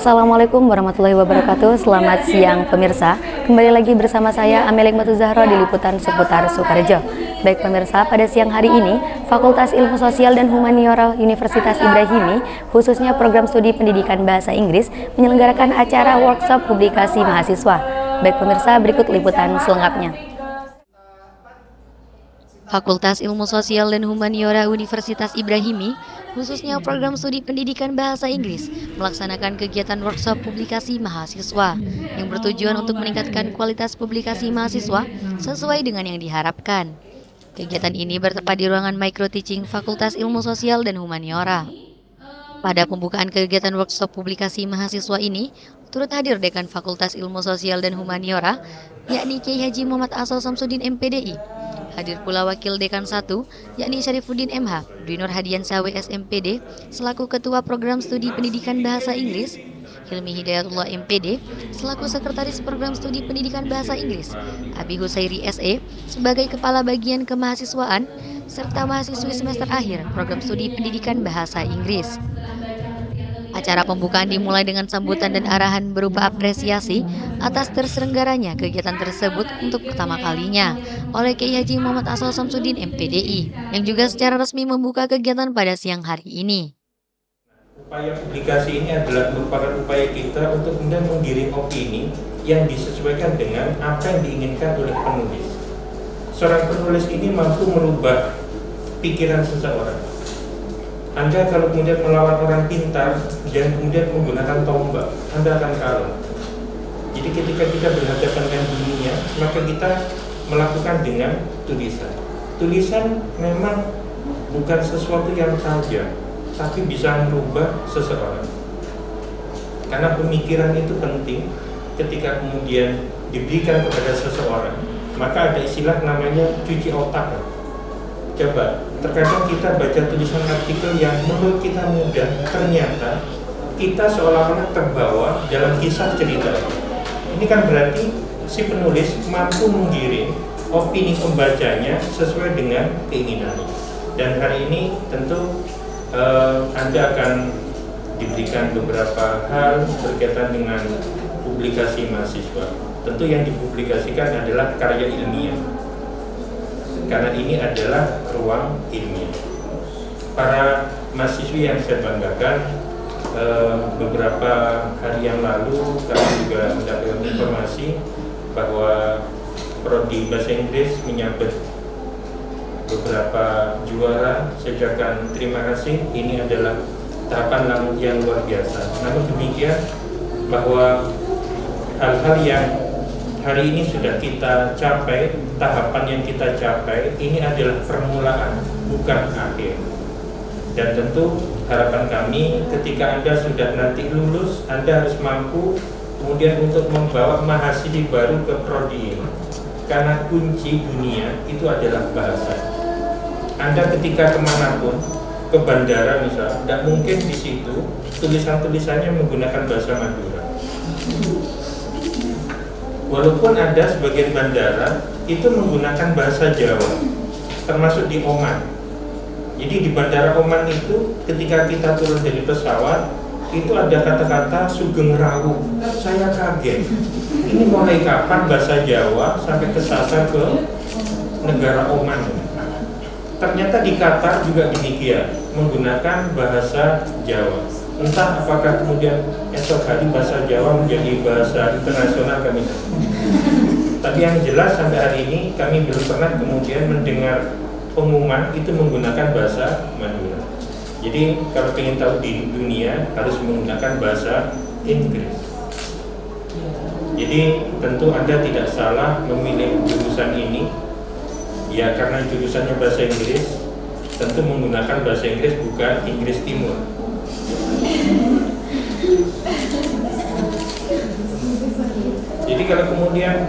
Assalamualaikum warahmatullahi wabarakatuh. Selamat siang pemirsa. Kembali lagi bersama saya Amelia Hikmatul Zahra di liputan seputar Sukoharjo. Baik pemirsa, pada siang hari ini Fakultas Ilmu Sosial dan Humaniora Universitas Ibrahimi, khususnya program studi pendidikan bahasa Inggris, menyelenggarakan acara workshop publikasi mahasiswa. Baik pemirsa, berikut liputan selengkapnya. Fakultas Ilmu Sosial dan Humaniora Universitas Ibrahimi, khususnya program studi pendidikan bahasa Inggris, melaksanakan kegiatan workshop publikasi mahasiswa yang bertujuan untuk meningkatkan kualitas publikasi mahasiswa sesuai dengan yang diharapkan. Kegiatan ini bertempat di ruangan micro teaching Fakultas Ilmu Sosial dan Humaniora. Pada pembukaan kegiatan workshop publikasi mahasiswa ini, turut hadir Dekan Fakultas Ilmu Sosial dan Humaniora, yakni Kiai Haji Muhammad Asol Samsudin MPDI. Hadir pula Wakil Dekan 1, yakni Syarifuddin MH, Dwi Nur Hadiansyah WSMPD, selaku Ketua Program Studi Pendidikan Bahasa Inggris, Hilmi Hidayatullah MPD, selaku Sekretaris Program Studi Pendidikan Bahasa Inggris, Abi Husairi SE, sebagai Kepala Bagian Kemahasiswaan, serta mahasiswi semester akhir Program Studi Pendidikan Bahasa Inggris. Acara pembukaan dimulai dengan sambutan dan arahan berupa apresiasi atas terselenggaranya kegiatan tersebut untuk pertama kalinya oleh Kiai Haji Muhammad Asol Samsudin MPDI, yang juga secara resmi membuka kegiatan pada siang hari ini. Upaya publikasi ini adalah merupakan upaya kita untuk kemudian menggiring opini yang disesuaikan dengan apa yang diinginkan oleh penulis. Seorang penulis ini mampu merubah pikiran seseorang. Anda kalau kemudian melawan orang pintar dan kemudian menggunakan tombak, Anda akan kalah. Jadi ketika kita berhadapan dengan dunia, maka kita melakukan dengan tulisan. Tulisan memang bukan sesuatu yang tajam, tapi bisa merubah seseorang. Karena pemikiran itu penting. Ketika kemudian diberikan kepada seseorang, maka ada istilah namanya cuci otak. Coba, terkadang kita baca tulisan artikel yang menurut kita mudah, ternyata kita seolah-olah terbawa dalam kisah cerita. Ini kan berarti si penulis mampu menggiring opini pembacanya sesuai dengan keinginannya. Dan hari ini tentu Anda akan diberikan beberapa hal berkaitan dengan publikasi mahasiswa. Tentu yang dipublikasikan adalah karya ilmiah, karena ini adalah ruang ilmiah. Para mahasiswi yang saya banggakan, beberapa hari yang lalu kami juga mendapatkan informasi bahwa Prodi Bahasa Inggris menyabet beberapa juara. Saya ucapkan terima kasih. Ini adalah tahapan yang luar biasa. Namun demikian, bahwa hal-hal yang hari ini sudah kita capai, tahapan yang kita capai, ini adalah permulaan, bukan akhir. Dan tentu harapan kami ketika Anda sudah nanti lulus, Anda harus mampu kemudian untuk membawa mahasiswa baru ke prodi ini. Karena kunci dunia itu adalah bahasa. Anda ketika kemanapun, ke bandara misalnya, tidak mungkin di situ tulisan-tulisannya menggunakan bahasa Madura. Walaupun ada sebagian bandara itu menggunakan bahasa Jawa, termasuk di Oman. Jadi di bandara Oman itu ketika kita turun dari pesawat, itu ada kata-kata Sugeng Rawu. Saya kaget. Ini mulai kapan bahasa Jawa sampai kesasar ke negara Oman? Ternyata di Qatar juga demikian, menggunakan bahasa Jawa. Entah apakah kemudian esok hari bahasa Jawa menjadi bahasa internasional kami. Tapi yang jelas sampai hari ini kami belum pernah kemudian mendengar pengumuman itu menggunakan bahasa Madura. Jadi kalau ingin tahu di dunia harus menggunakan bahasa Inggris. Jadi tentu Anda tidak salah memilih jurusan ini. Ya karena jurusannya bahasa Inggris, tentu menggunakan bahasa Inggris bukan Inggris Timur. Jadi kalau kemudian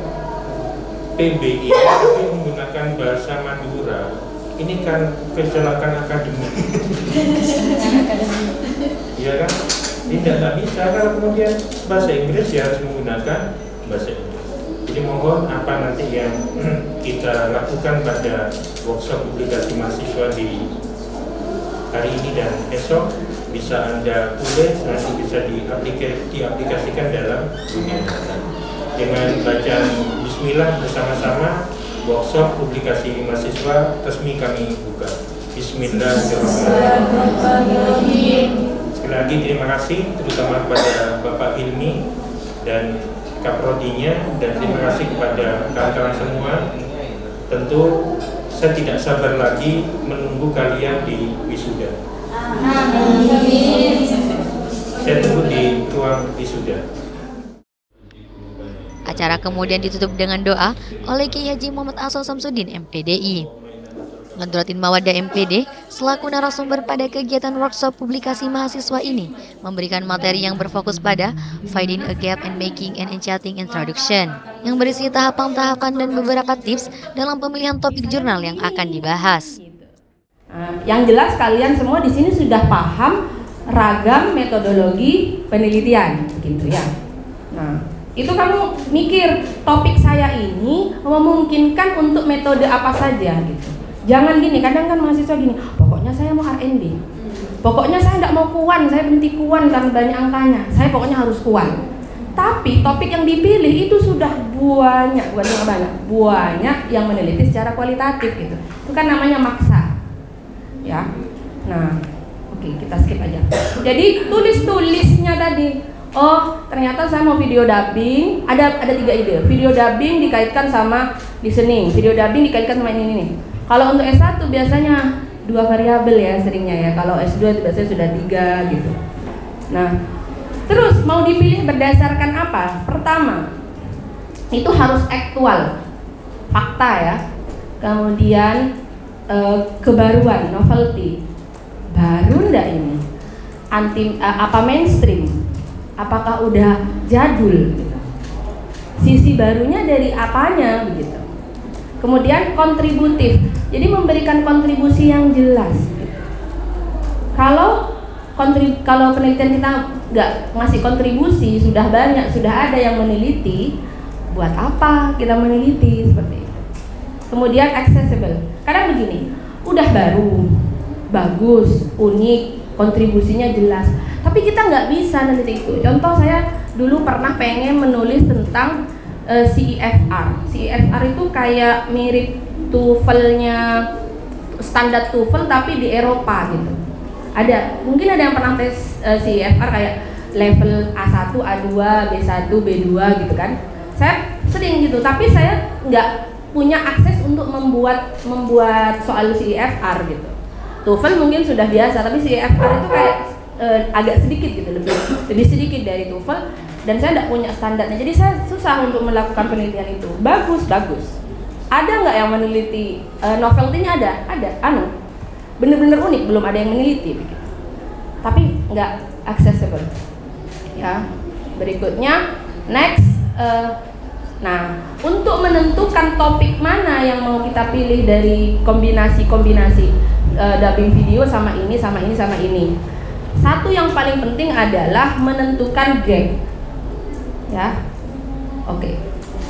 PBI tapi menggunakan bahasa Madura, ini kan kecelakaan akademik. Iya kan? Tidak bisa kalau kemudian bahasa Inggris ya harus menggunakan bahasa Inggris. Jadi mohon apa nanti yang kita lakukan pada workshop publikasi mahasiswa di hari ini dan esok bisa Anda tulis, nanti bisa diaplikasikan dalam dunia nyata. Dengan bacaan Bismillah bersama-sama, workshop publikasi mahasiswa resmi kami buka. Bismillahirrahmanirrahim. Sekali lagi terima kasih terutama kepada Bapak Hilmi dan Kaprodinya, dan terima kasih kepada kawan-kawan semua. Tentu saya tidak sabar lagi menunggu kalian di wisuda. Saya tunggu di ruang wisuda. Acara kemudian ditutup dengan doa oleh Kiai Haji Muhammad Asal Samsudin MPDI. Nurdin Mawaddah MPD selaku narasumber pada kegiatan workshop publikasi mahasiswa ini memberikan materi yang berfokus pada finding a gap and making an enchanting introduction yang berisi tahapan-tahapan dan beberapa tips dalam pemilihan topik jurnal yang akan dibahas. Yang jelas kalian semua di sini sudah paham ragam metodologi penelitian, gitu ya. Nah, itu kamu mikir topik saya ini memungkinkan untuk metode apa saja gitu. Jangan gini, kadang kan mahasiswa gini, pokoknya saya mau R&D, pokoknya saya tidak mau kuan, saya benci kuan karena banyak angkanya, saya pokoknya harus kuan. Tapi topik yang dipilih itu sudah banyak yang meneliti secara kualitatif gitu. Itu kan namanya maksa, ya. Nah, oke, kita skip aja. Jadi tulis-tulisnya tadi, oh ternyata saya mau video dubbing, ada 3 ide. Video dubbing dikaitkan sama listening, video dubbing dikaitkan sama ini nih. Kalau untuk S1 biasanya 2 variabel ya seringnya ya. Kalau S2 itu biasanya sudah 3 gitu. Nah, terus mau dipilih berdasarkan apa? Pertama, itu harus aktual, fakta ya. Kemudian kebaruan, novelty. Baru enggak ini? Apa mainstream? Apakah udah jadul? Gitu. Sisi barunya dari apanya begitu. Kemudian kontributif, jadi memberikan kontribusi yang jelas. Kalau penelitian kita nggak ngasih kontribusi, sudah banyak, sudah ada yang meneliti, buat apa kita meneliti seperti itu. Kemudian accessible, kadang begini, udah baru, bagus, unik, kontribusinya jelas, tapi kita nggak bisa meneliti itu. Contoh, saya dulu pernah pengen menulis tentang CEFR. CEFR itu kayak mirip TOEFL-nya, standar TOEFL tapi di Eropa gitu. Mungkin ada yang pernah tes CEFR kayak level A1, A2, B1, B2 gitu kan. Saya sering gitu, tapi saya nggak punya akses untuk membuat soal CEFR gitu. TOEFL mungkin sudah biasa, tapi CEFR itu kayak agak sedikit gitu, lebih sedikit dari TOEFL. Dan saya tidak punya standarnya, jadi saya susah untuk melakukan penelitian itu. Bagus. Ada nggak yang meneliti novelty-nya? Ada. Bener-bener unik, belum ada yang meneliti, begitu. Tapi nggak accessible. Ya, berikutnya next. Nah, untuk menentukan topik mana yang mau kita pilih dari kombinasi dubbing video sama ini. Satu yang paling penting adalah menentukan gap. Ya, oke.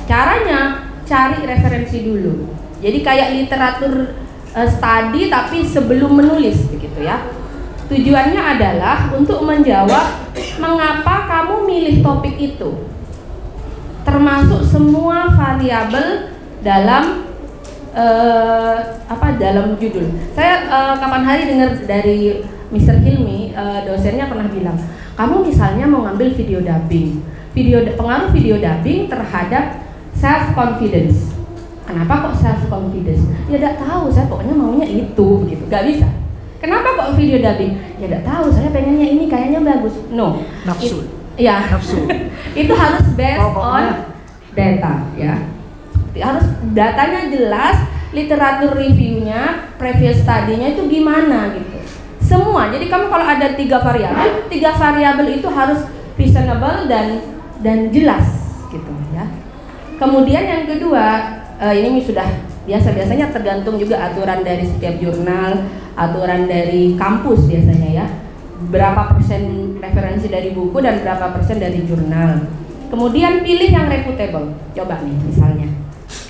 Caranya cari referensi dulu. Jadi kayak literatur study tapi sebelum menulis begitu ya. Tujuannya adalah untuk menjawab mengapa kamu milih topik itu. Termasuk semua variabel dalam dalam judul. Saya kapan hari dengar dari Mr. Hilmi, dosennya pernah bilang, kamu misalnya mau ngambil video dubbing. Pengaruh video dubbing terhadap self confidence. Kenapa kok self confidence? Ya tidak tahu, saya pokoknya maunya itu begitu. Gak bisa. Kenapa kok video dubbing? Ya tidak tahu, saya pengennya ini kayaknya bagus. No. Nafsu. Nafsu. Itu harus based on data ya. Harus datanya jelas, literatur reviewnya, previous study-nya itu gimana gitu. Semua. Jadi kamu kalau ada 3 variabel itu harus reasonable dan jelas gitu ya. Kemudian yang kedua, ini sudah biasanya tergantung juga aturan dari setiap jurnal, aturan dari kampus biasanya ya. Berapa persen referensi dari buku dan berapa persen dari jurnal. Kemudian pilih yang reputable. Coba nih misalnya,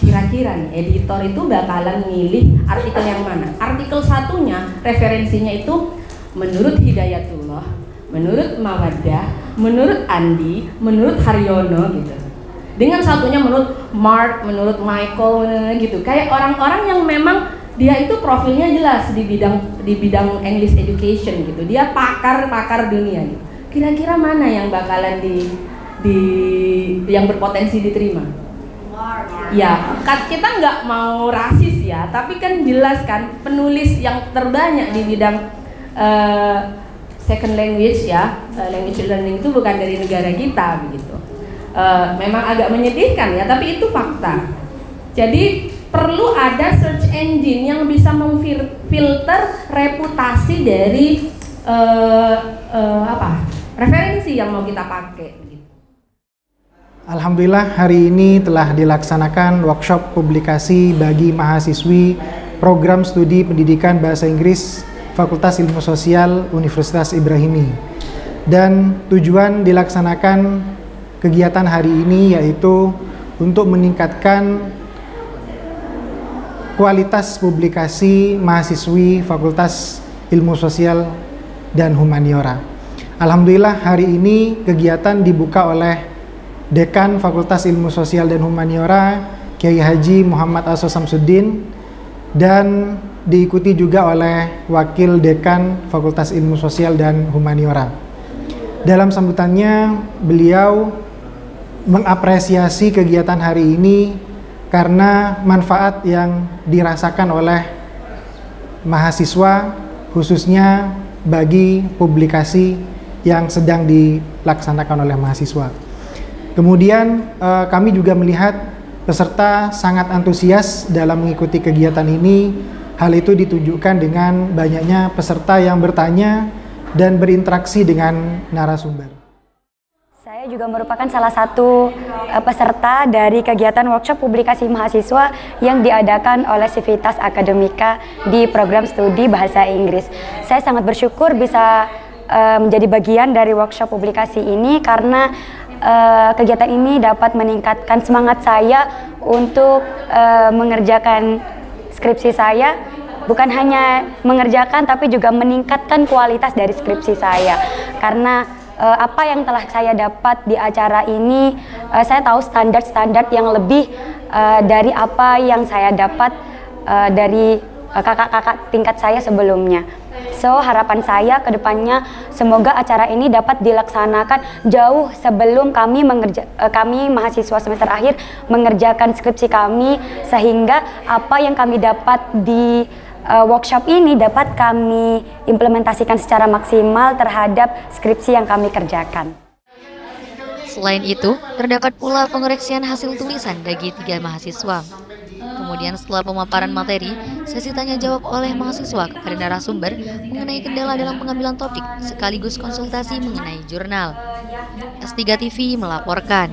kira-kira nih editor itu bakalan milih artikel yang mana? Artikel satunya referensinya itu menurut Hidayatullah, menurut Mawaddah, menurut Andi, menurut Haryono gitu. Dengan satunya menurut Mark, menurut Michael gitu. Kayak orang-orang yang memang dia itu profilnya jelas di bidang English education gitu. Dia pakar dunia gitu. Kira-kira mana yang bakalan yang berpotensi diterima? Ya, kita nggak mau rasis ya, tapi kan jelas kan penulis yang terbanyak di bidang second language ya, language learning itu bukan dari negara kita begitu. Memang agak menyedihkan ya, tapi itu fakta. Jadi perlu ada search engine yang bisa memfilter reputasi dari referensi yang mau kita pakai. Alhamdulillah hari ini telah dilaksanakan workshop publikasi bagi mahasiswi program studi pendidikan bahasa Inggris Fakultas Ilmu Sosial Universitas Ibrahimi. Dan tujuan dilaksanakan kegiatan hari ini yaitu untuk meningkatkan kualitas publikasi mahasiswi Fakultas Ilmu Sosial dan Humaniora. Alhamdulillah hari ini kegiatan dibuka oleh Dekan Fakultas Ilmu Sosial dan Humaniora Kiai Haji Muhammad Aso Samsuddin dan diikuti juga oleh Wakil Dekan Fakultas Ilmu Sosial dan Humaniora. Dalam sambutannya beliau mengapresiasi kegiatan hari ini karena manfaat yang dirasakan oleh mahasiswa khususnya bagi publikasi yang sedang dilaksanakan oleh mahasiswa. Kemudian kami juga melihat peserta sangat antusias dalam mengikuti kegiatan ini. Hal itu ditunjukkan dengan banyaknya peserta yang bertanya dan berinteraksi dengan narasumber. Saya juga merupakan salah satu peserta dari kegiatan workshop publikasi mahasiswa yang diadakan oleh Civitas Akademika di program studi Bahasa Inggris. Saya sangat bersyukur bisa menjadi bagian dari workshop publikasi ini karena kegiatan ini dapat meningkatkan semangat saya untuk mengerjakan skripsi saya, bukan hanya mengerjakan tapi juga meningkatkan kualitas dari skripsi saya. Karena apa yang telah saya dapat di acara ini, saya tahu standar-standar yang lebih dari apa yang saya dapat dari kakak-kakak tingkat saya sebelumnya. So, harapan saya ke depannya semoga acara ini dapat dilaksanakan jauh sebelum kami mahasiswa semester akhir mengerjakan skripsi kami, sehingga apa yang kami dapat di workshop ini dapat kami implementasikan secara maksimal terhadap skripsi yang kami kerjakan. Selain itu, terdapat pula pengoreksian hasil tulisan bagi 3 mahasiswa. Kemudian setelah pemaparan materi, sesi tanya jawab oleh mahasiswa kepada narasumber mengenai kendala dalam pengambilan topik sekaligus konsultasi mengenai jurnal. S3 TV melaporkan.